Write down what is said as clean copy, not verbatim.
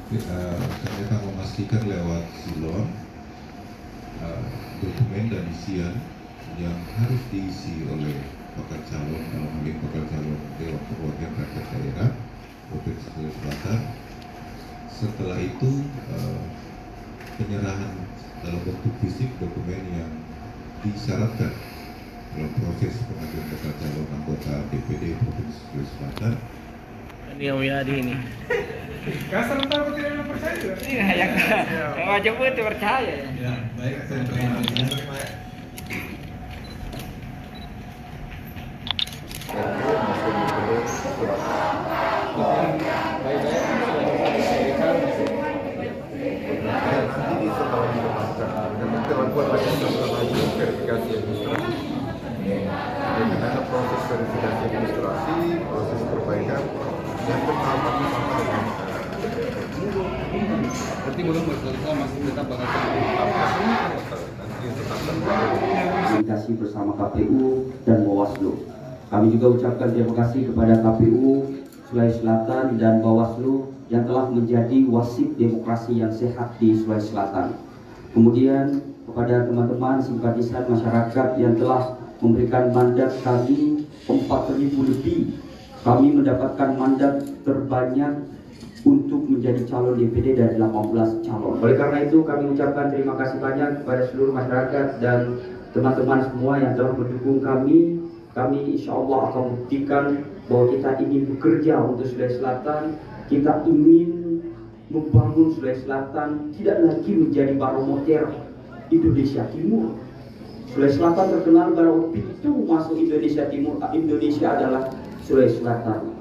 ternyata memastikan lewat silon dokumen dan isian yang harus diisi oleh bakal calon, dalam hal ini bakal calon Dewan Perwakilan Rakyat Daerah Provinsi Sulawesi Selatan. Setelah itu penyerahan dalam bentuk fisik dokumen yang disyaratkan dalam proses pengajuan bakal calon anggota DPD Provinsi Sulawesi Selatan. Ini Om Yadi ini. Kasar tahu tidak percaya juga. Ini yang wajib itu percaya. Ya, baik. Ada proses verifikasi administrasi, proses perbaikan yang pertama berarti belum berselesai, masih tetap bakal komunikasi bersama KPU dan Bawaslu. Kami juga ucapkan terima kasih kepada KPU Sulawesi Selatan dan Bawaslu yang telah menjadi wasit demokrasi yang sehat di Sulawesi Selatan. Kemudian kepada teman-teman simpatisan masyarakat yang telah memberikan mandat kami 4.000 lebih. Kami mendapatkan mandat terbanyak untuk menjadi calon DPD dari 18 calon. Oleh karena itu kami ucapkan terima kasih banyak kepada seluruh masyarakat dan teman-teman semua yang telah mendukung kami. Kami insya Allah akan buktikan bahwa kita ingin bekerja untuk Sulawesi Selatan. Kita ingin membangun Sulawesi Selatan tidak lagi menjadi barometer Indonesia Timur. Sulawesi Selatan terkenal bahwa pintu masuk Indonesia Timur, Indonesia adalah Sulawesi Selatan.